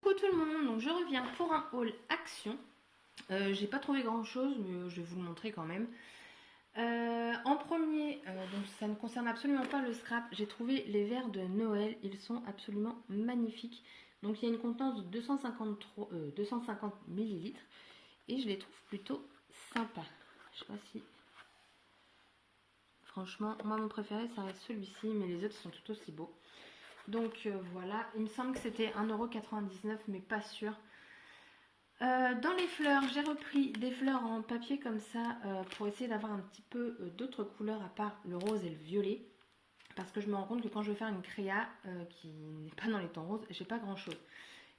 Coucou tout le monde, donc je reviens pour un haul action. J'ai pas trouvé grand chose, mais je vais vous le montrer quand même. En premier, donc ça ne concerne absolument pas le scrap, j'ai trouvé les verres de Noël, ils sont absolument magnifiques. Donc il y a une contenance de 250 millilitres et je les trouve plutôt sympas. Je sais pas si... Franchement, moi mon préféré ça reste celui-ci, mais les autres sont tout aussi beaux. Donc voilà, il me semble que c'était 1,99 €, mais pas sûr. Dans les fleurs, j'ai repris des fleurs en papier comme ça pour essayer d'avoir un petit peu d'autres couleurs à part le rose et le violet. Parce que je me rends compte que quand je veux faire une créa qui n'est pas dans les tons roses, j'ai pas grand chose.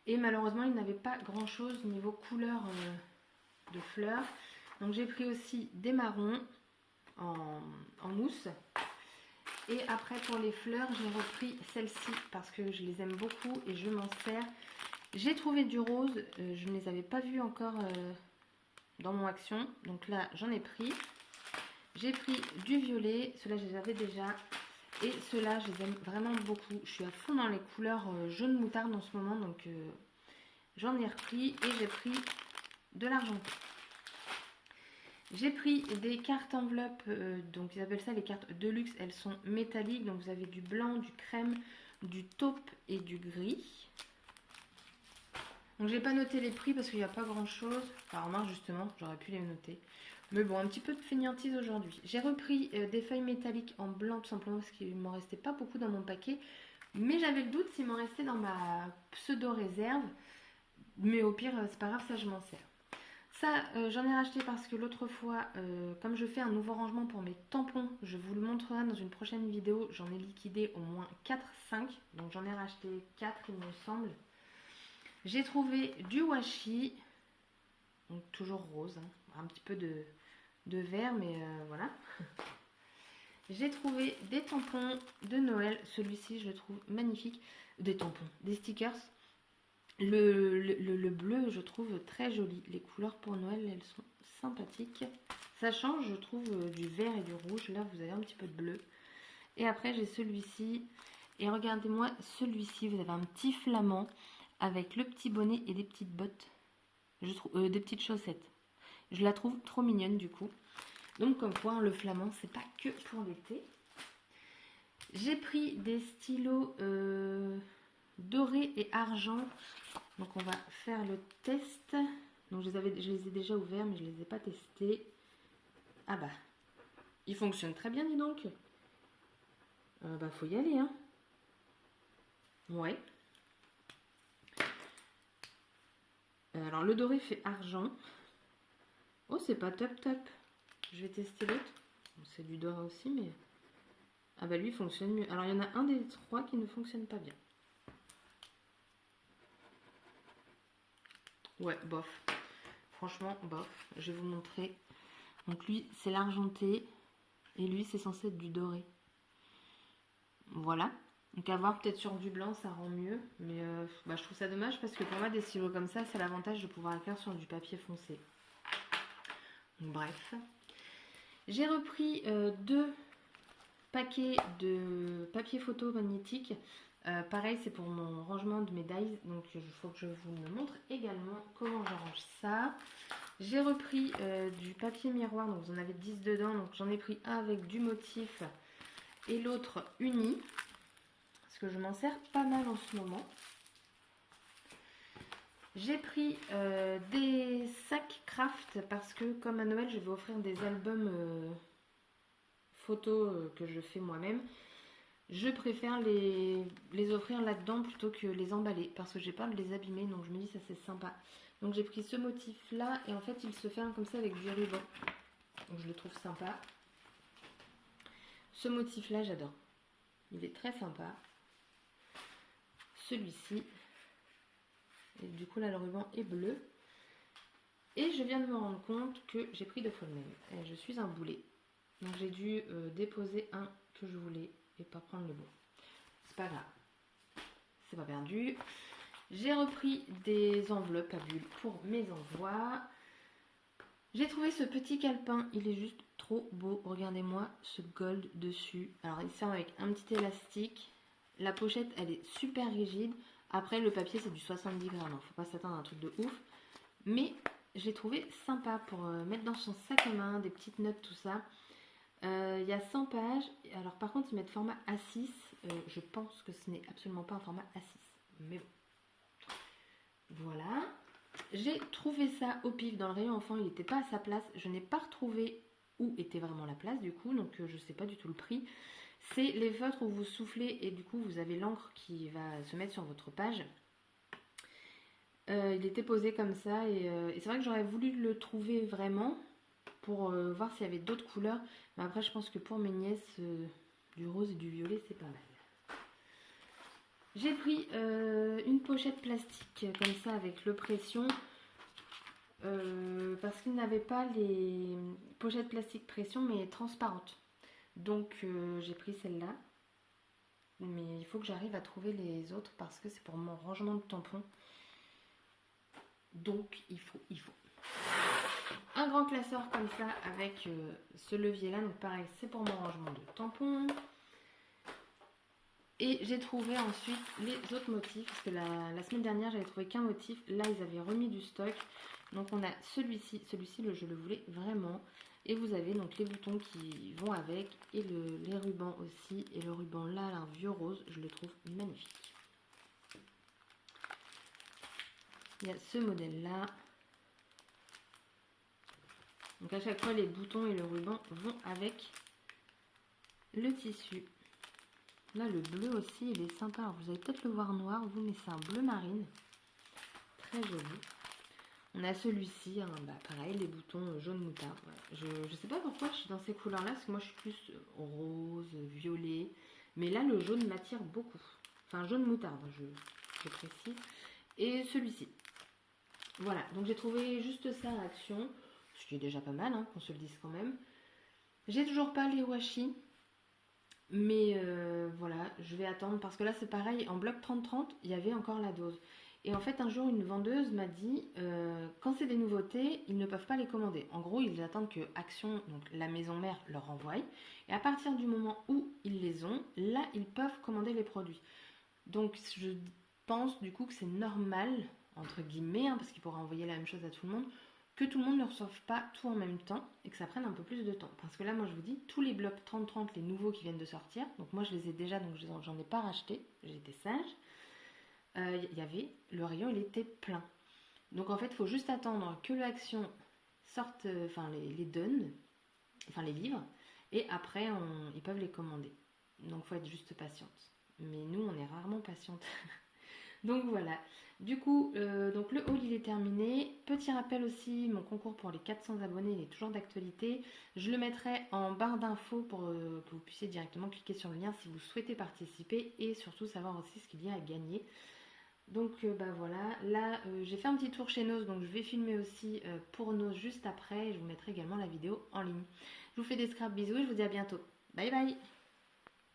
Et malheureusement, il n'avait pas grand chose niveau couleur de fleurs. Donc j'ai pris aussi des marrons en mousse. Et après pour les fleurs, j'ai repris celle-ci parce que je les aime beaucoup et je m'en sers. J'ai trouvé du rose, je ne les avais pas vus encore dans mon action. Donc là, j'en ai pris. J'ai pris du violet, ceux-là je les avais déjà. Et ceux-là, je les aime vraiment beaucoup. Je suis à fond dans les couleurs jaune moutarde en ce moment, donc j'en ai repris. Et j'ai pris de l'argenté. J'ai pris des cartes enveloppes, donc ils appellent ça les cartes de luxe. Elles sont métalliques, donc vous avez du blanc, du crème, du taupe et du gris. Donc j'ai pas noté les prix parce qu'il n'y a pas grand chose. Enfin remarque justement, j'aurais pu les noter. Mais bon, un petit peu de fainéantise aujourd'hui. J'ai repris des feuilles métalliques en blanc tout simplement parce qu'il m'en restait pas beaucoup dans mon paquet. Mais j'avais le doute s'il m'en restait dans ma pseudo réserve. Mais au pire, c'est pas grave, ça je m'en sers. Ça, j'en ai racheté parce que l'autre fois, comme je fais un nouveau rangement pour mes tampons, je vous le montrerai dans une prochaine vidéo, j'en ai liquidé au moins 4-5. Donc j'en ai racheté 4 il me semble. J'ai trouvé du washi, donc toujours rose, hein, un petit peu de vert, mais voilà. J'ai trouvé des tampons de Noël, celui-ci je le trouve magnifique. Des tampons, des stickers. Le bleu je trouve très joli, les couleurs pour Noël elles sont sympathiques. Ça change je trouve du vert et du rouge, là vous avez un petit peu de bleu. Et après j'ai celui-ci, et regardez-moi celui-ci, vous avez un petit flamand avec le petit bonnet et des petites bottes, je trouve, des petites chaussettes. Je la trouve trop mignonne du coup. Donc comme quoi le flamand c'est pas que pour l'été. J'ai pris des stylos dorés et argent. Donc on va faire le test. Donc je les ai déjà ouverts mais je les ai pas testés. Ah bah, ils fonctionnent très bien dis donc. Bah faut y aller hein. Ouais. Alors le doré fait argent. Oh c'est pas top top. Je vais tester l'autre. Bon, c'est du doré aussi mais... Ah bah lui il fonctionne mieux. Alors il y en a un des trois qui ne fonctionne pas bien. Ouais, bof. Franchement, bof. Je vais vous montrer. Donc lui, c'est l'argenté. Et lui, c'est censé être du doré. Voilà. Donc à voir peut-être sur du blanc, ça rend mieux. Mais bah, je trouve ça dommage parce que pour moi, des stylos comme ça, c'est l'avantage de pouvoir écrire sur du papier foncé. Donc, bref. J'ai repris 2 paquets de papier photo magnétique. Pareil, c'est pour mon rangement de médailles. Donc il faut que je vous le montre également comment je range ça. J'ai repris du papier miroir, donc vous en avez 10 dedans, donc j'en ai pris un avec du motif et l'autre uni, parce que je m'en sers pas mal en ce moment. J'ai pris des sacs craft, parce que comme à Noël, je vais offrir des albums photos que je fais moi-même. Je préfère les offrir là-dedans plutôt que les emballer, parce que j'ai peur de les abîmer, donc je me dis ça c'est sympa. Donc j'ai pris ce motif là et en fait il se ferme comme ça avec du ruban. Donc je le trouve sympa. Ce motif là j'adore. Il est très sympa. Celui-ci. Et du coup là le ruban est bleu. Et je viens de me rendre compte que j'ai pris 2 fois le même. Et je suis un boulet. Donc j'ai dû déposer un que je voulais et pas prendre le bon. C'est pas grave. C'est pas perdu. J'ai repris des enveloppes à bulles pour mes envois. J'ai trouvé ce petit calepin, il est juste trop beau. Regardez-moi ce gold dessus. Alors il sert avec un petit élastique. La pochette elle est super rigide. Après, le papier, c'est du 70 grammes. Faut pas s'attendre à un truc de ouf. Mais je l'ai trouvé sympa pour mettre dans son sac à main, des petites notes, tout ça. Il y a 100 pages. Alors, par contre, ils mettent format A6. Je pense que ce n'est absolument pas un format A6. Mais bon. Voilà. J'ai trouvé ça au pif dans le rayon enfant. Il n'était pas à sa place. Je n'ai pas retrouvé où était vraiment la place, du coup. Donc, je ne sais pas du tout le prix. C'est les feutres où vous soufflez et du coup, vous avez l'encre qui va se mettre sur votre page. Il était posé comme ça et c'est vrai que j'aurais voulu le trouver vraiment pour voir s'il y avait d'autres couleurs. Mais après, je pense que pour mes nièces, du rose et du violet, c'est pas mal. J'ai pris une pochette plastique comme ça avec le pression parce qu'ils n'avaient pas les pochettes plastique pression mais transparentes. Donc j'ai pris celle-là. Mais il faut que j'arrive à trouver les autres parce que c'est pour mon rangement de tampons. Donc il faut. Un grand classeur comme ça avec ce levier là. Donc pareil, c'est pour mon rangement de tampons. Et j'ai trouvé ensuite les autres motifs. Parce que la semaine dernière, j'avais trouvé qu'un motif. Là, ils avaient remis du stock. Donc on a celui-ci. Celui-ci, je le voulais vraiment. Et vous avez donc les boutons qui vont avec. Et les rubans aussi. Et le ruban là, un vieux rose, je le trouve magnifique. Il y a ce modèle-là. Donc à chaque fois, les boutons et le ruban vont avec le tissu. Là, le bleu aussi, il est sympa. Alors, vous allez peut-être le voir noir, vous, mais c'est un bleu marine. Très joli. On a celui-ci, hein, pareil, les boutons jaune moutarde. Voilà. Je sais pas pourquoi je suis dans ces couleurs-là, parce que moi, je suis plus rose, violet. Mais là, le jaune m'attire beaucoup. Enfin, jaune moutarde, je précise. Et celui-ci. Voilà, donc j'ai trouvé juste ça à Action. Ce qui est déjà pas mal, hein, qu'on se le dise quand même. J'ai toujours pas les washi. Mais voilà, je vais attendre parce que là c'est pareil, en bloc 30-30, il y avait encore la dose. Et en fait un jour une vendeuse m'a dit, quand c'est des nouveautés, ils ne peuvent pas les commander. En gros, ils attendent que Action, donc la maison mère, leur envoie. Et à partir du moment où ils les ont, là ils peuvent commander les produits. Donc je pense du coup que c'est normal, entre guillemets, hein, parce qu'ils pourraient envoyer la même chose à tout le monde, que tout le monde ne reçoive pas tout en même temps et que ça prenne un peu plus de temps. Parce que là, moi, je vous dis, tous les blocs 30-30, les nouveaux qui viennent de sortir, donc moi, je les ai déjà, donc j'en ai pas racheté, j'étais sage. Il y avait, le rayon, il était plein. Donc en fait, il faut juste attendre que l'Action sorte, enfin les donne, enfin les livres, et après, ils peuvent les commander. Donc il faut être juste patiente. Mais nous, on est rarement patiente. Donc voilà, du coup, donc le haul il est terminé. Petit rappel aussi, mon concours pour les 400 abonnés, il est toujours d'actualité. Je le mettrai en barre d'infos pour que vous puissiez directement cliquer sur le lien si vous souhaitez participer et surtout savoir aussi ce qu'il y a à gagner. Donc bah voilà, là j'ai fait un petit tour chez Nose, donc je vais filmer aussi pour Nose juste après et je vous mettrai également la vidéo en ligne. Je vous fais des scraps, bisous et je vous dis à bientôt. Bye bye.